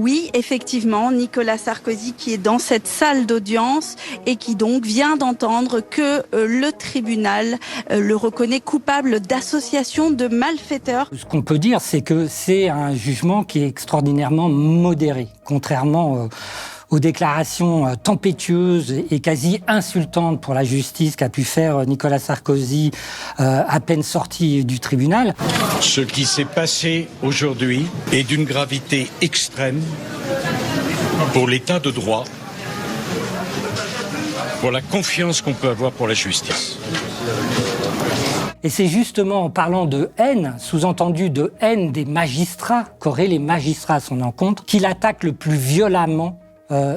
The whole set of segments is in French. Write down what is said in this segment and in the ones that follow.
Oui, effectivement, Nicolas Sarkozy qui est dans cette salle d'audience et qui donc vient d'entendre que le tribunal le reconnaît coupable d'association de malfaiteurs. Ce qu'on peut dire, c'est que c'est un jugement qui est extraordinairement modéré, contrairement aux déclarations tempétueuses et quasi insultantes pour la justice qu'a pu faire Nicolas Sarkozy à peine sorti du tribunal. Ce qui s'est passé aujourd'hui est d'une gravité extrême pour l'état de droit, pour la confiance qu'on peut avoir pour la justice. Et c'est justement en parlant de haine, sous-entendu de haine des magistrats, qu'auraient les magistrats à son encontre, qu'il attaque le plus violemment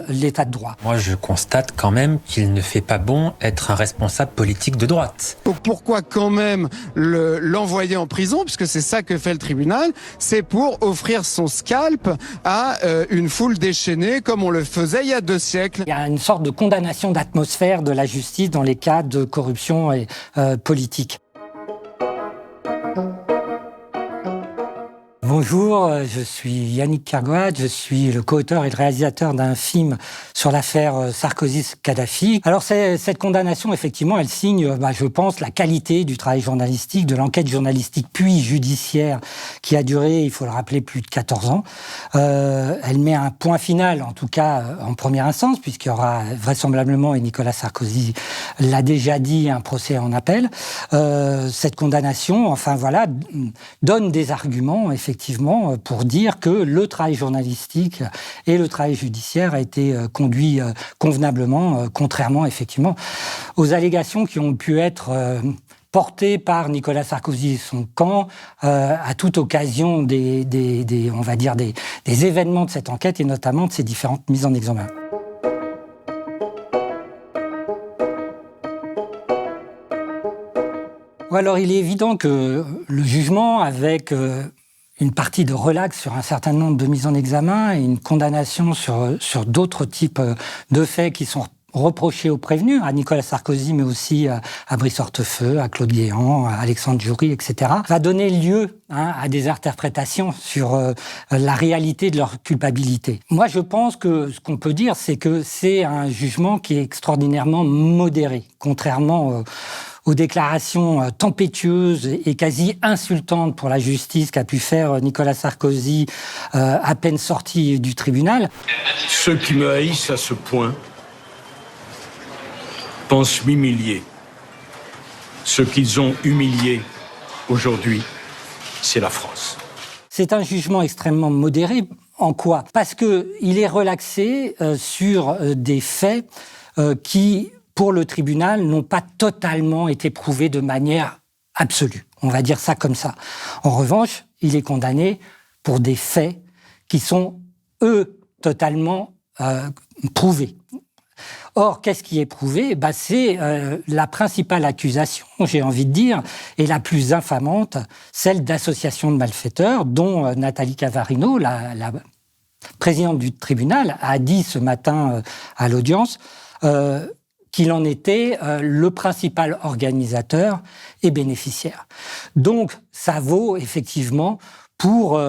l'état de droit. Moi, je constate quand même qu'il ne fait pas bon être un responsable politique de droite. Donc pourquoi quand même l'envoyer en prison, puisque c'est ça que fait le tribunal, c'est pour offrir son scalp à une foule déchaînée, comme on le faisait il y a 2 siècles. Il y a une sorte de condamnation d'atmosphère de la justice dans les cas de corruption et politique. Bonjour, je suis Yannick Kergouad, je suis le co-auteur et le réalisateur d'un film sur l'affaire Sarkozy-Kadhafi. Alors cette condamnation, effectivement, elle signe, je pense, la qualité du travail journalistique, de l'enquête journalistique puis judiciaire qui a duré, il faut le rappeler, plus de 14 ans. Elle met un point final, en tout cas en première instance, puisqu'il y aura vraisemblablement, et Nicolas Sarkozy l'a déjà dit, un procès en appel. Cette condamnation, donne des arguments, effectivement, pour dire que le travail journalistique et le travail judiciaire a été conduit convenablement, contrairement, effectivement, aux allégations qui ont pu être portées par Nicolas Sarkozy et son camp à toute occasion des événements de cette enquête et notamment de ces différentes mises en examen. Alors, il est évident que le jugement, avec une partie de relax sur un certain nombre de mises en examen et une condamnation sur d'autres types de faits qui sont reprochés aux prévenus, à Nicolas Sarkozy, mais aussi à Brice Hortefeux, à Claude Guéant, à Alexandre Jury, etc., va donner lieu à des interprétations sur la réalité de leur culpabilité. Moi, je pense que ce qu'on peut dire, c'est que c'est un jugement qui est extraordinairement modéré, contrairement aux déclarations tempétueuses et quasi insultantes pour la justice qu'a pu faire Nicolas Sarkozy à peine sorti du tribunal. Ceux qui me haïssent à ce point pensent m'humilier. Ce qu'ils ont humilié aujourd'hui, c'est la France. C'est un jugement extrêmement modéré. En quoi ? Parce qu'il est relaxé sur des faits qui, pour le tribunal, n'ont pas totalement été prouvés de manière absolue. On va dire ça comme ça. En revanche, il est condamné pour des faits qui sont, eux, totalement prouvés. Or, qu'est-ce qui est prouvé ? C'est la principale accusation, j'ai envie de dire, et la plus infamante, celle d'association de malfaiteurs, dont Nathalie Cavarino, la présidente du tribunal, a dit ce matin à l'audience qu'il en était le principal organisateur et bénéficiaire. Donc, ça vaut effectivement pour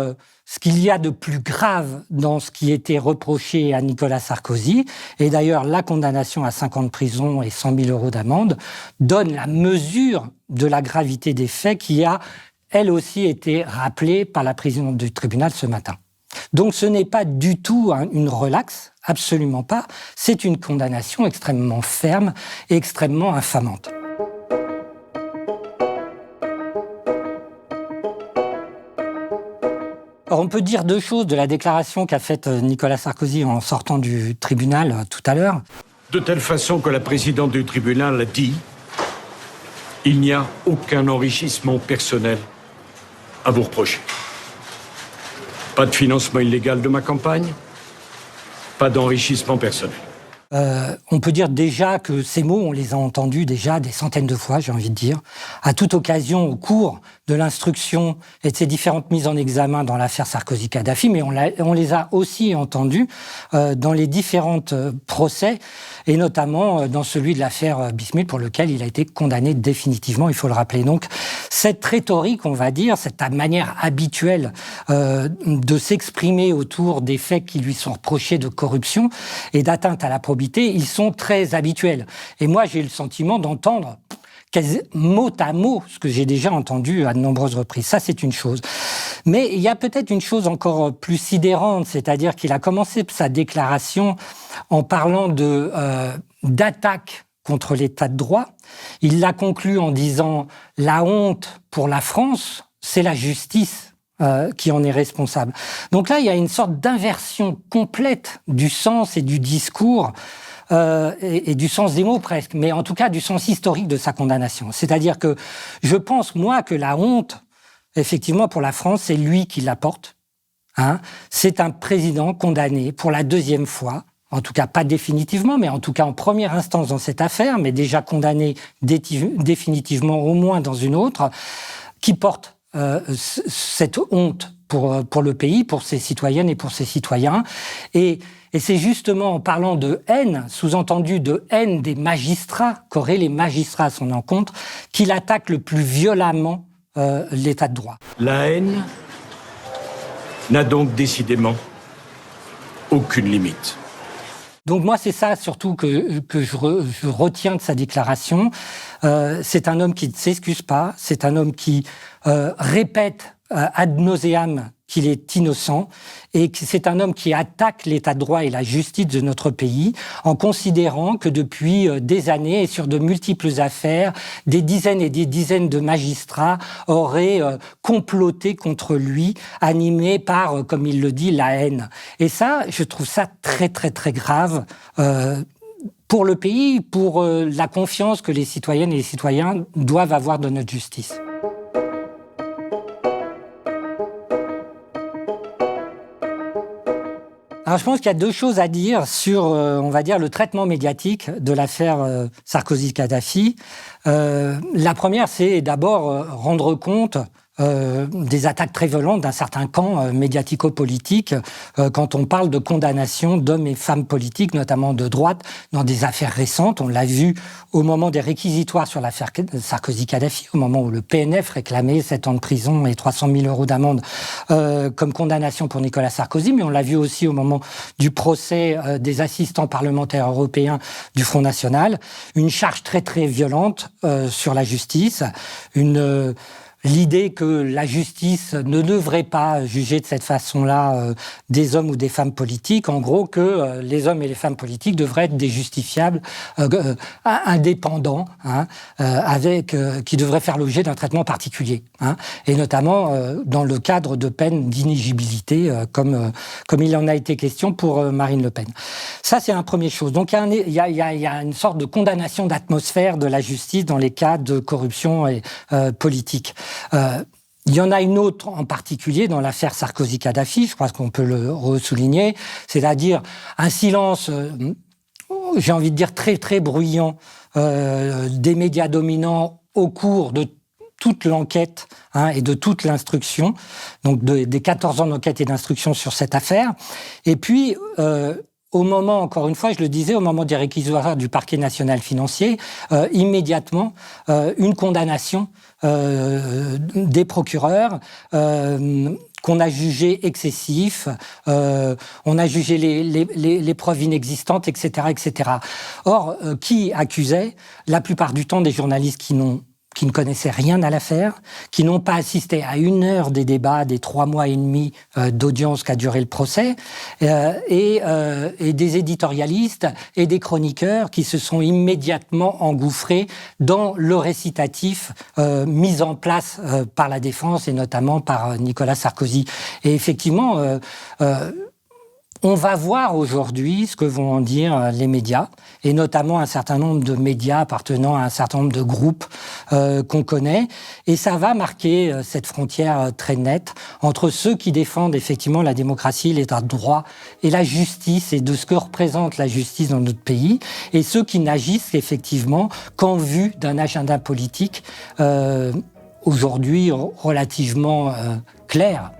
ce qu'il y a de plus grave dans ce qui était reproché à Nicolas Sarkozy. Et d'ailleurs, la condamnation à 5 ans de prison et 100 000 euros d'amende donne la mesure de la gravité des faits qui a, elle aussi, été rappelée par la présidente du tribunal ce matin. Donc ce n'est pas du tout une relaxe, absolument pas. C'est une condamnation extrêmement ferme et extrêmement infamante. Alors, on peut dire 2 choses de la déclaration qu'a faite Nicolas Sarkozy en sortant du tribunal tout à l'heure. De telle façon que la présidente du tribunal a dit « Il n'y a aucun enrichissement personnel à vous reprocher. Pas de financement illégal de ma campagne, pas d'enrichissement personnel. » On peut dire déjà que ces mots, on les a entendus déjà des centaines de fois, j'ai envie de dire, à toute occasion au cours de l'instruction et de ces différentes mises en examen dans l'affaire Sarkozy-Kadhafi, mais on les a aussi entendus dans les différents procès, et notamment dans celui de l'affaire Bismuth, pour lequel il a été condamné définitivement, il faut le rappeler. Donc, cette rhétorique, on va dire, cette manière habituelle de s'exprimer autour des faits qui lui sont reprochés de corruption et d'atteinte à la probité, ils sont très habituels. Et moi, j'ai eu le sentiment d'entendre mot à mot ce que j'ai déjà entendu à de nombreuses reprises. Ça, c'est une chose. Mais il y a peut-être une chose encore plus sidérante, c'est-à-dire qu'il a commencé sa déclaration en parlant d'attaque contre l'état de droit. Il l'a conclu en disant « la honte pour la France, c'est la justice ». Qui en est responsable. Donc là, il y a une sorte d'inversion complète du sens et du discours et du sens des mots presque, mais en tout cas du sens historique de sa condamnation. C'est-à-dire que je pense, moi, que la honte, effectivement, pour la France, c'est lui qui la porte. C'est un président condamné pour la deuxième fois, en tout cas pas définitivement, mais en tout cas en première instance dans cette affaire, mais déjà condamné définitivement au moins dans une autre, qui porte cette honte pour le pays, pour ses citoyennes et pour ses citoyens. Et c'est justement en parlant de haine, sous-entendu de haine des magistrats, qu'auraient les magistrats à son encontre, qu'il attaque le plus violemment l'état de droit. La haine n'a donc décidément aucune limite. Donc moi, c'est ça surtout que je retiens de sa déclaration. C'est un homme qui ne s'excuse pas, c'est un homme qui répète ad nauseam qu'il est innocent, et que c'est un homme qui attaque l'état de droit et la justice de notre pays en considérant que depuis des années et sur de multiples affaires, des dizaines et des dizaines de magistrats auraient comploté contre lui, animés par, comme il le dit, la haine. Et ça, je trouve ça très très très grave pour le pays, pour la confiance que les citoyennes et les citoyens doivent avoir dans notre justice. Alors, je pense qu'il y a deux choses à dire sur, on va dire, le traitement médiatique de l'affaire Sarkozy-Kadhafi. La première, c'est d'abord rendre compte des attaques très violentes d'un certain camp médiatico-politique quand on parle de condamnation d'hommes et femmes politiques, notamment de droite, dans des affaires récentes. On l'a vu au moment des réquisitoires sur l'affaire Sarkozy-Kadhafi, au moment où le PNF réclamait 7 ans de prison et 300 000 euros d'amende comme condamnation pour Nicolas Sarkozy, mais on l'a vu aussi au moment du procès des assistants parlementaires européens du Front National. Une charge très très violente sur la justice, l'idée que la justice ne devrait pas juger de cette façon-là des hommes ou des femmes politiques, en gros que les hommes et les femmes politiques devraient être des justifiables indépendants, qui devraient faire l'objet d'un traitement particulier, et notamment dans le cadre de peines d'inéligibilité, comme il en a été question pour Marine Le Pen. Ça, c'est une première chose. Donc il y a une sorte de condamnation d'atmosphère de la justice dans les cas de corruption politique. Il y en a une autre en particulier dans l'affaire Sarkozy-Kadhafi, je crois qu'on peut le ressouligner, c'est-à-dire un silence, j'ai envie de dire très très bruyant, des médias dominants au cours de toute l'enquête et de toute l'instruction, donc des 14 ans d'enquête et d'instruction sur cette affaire. Et puis, au moment, encore une fois, je le disais, au moment des réquisitoires du parquet national financier, immédiatement, une condamnation des procureurs qu'on a jugé excessif, on a jugé les preuves inexistantes, etc., etc. Or, qui accusait? La plupart du temps des journalistes qui ne connaissaient rien à l'affaire, qui n'ont pas assisté à 1 heure des débats des 3 mois et demi d'audience qu'a duré le procès, et des éditorialistes et des chroniqueurs qui se sont immédiatement engouffrés dans le récitatif mis en place par la défense et notamment par Nicolas Sarkozy. Et effectivement, on va voir aujourd'hui ce que vont en dire les médias, et notamment un certain nombre de médias appartenant à un certain nombre de groupes qu'on connaît, et ça va marquer cette frontière très nette entre ceux qui défendent effectivement la démocratie, l'état de droit et la justice, et de ce que représente la justice dans notre pays, et ceux qui n'agissent effectivement qu'en vue d'un agenda politique aujourd'hui relativement clair.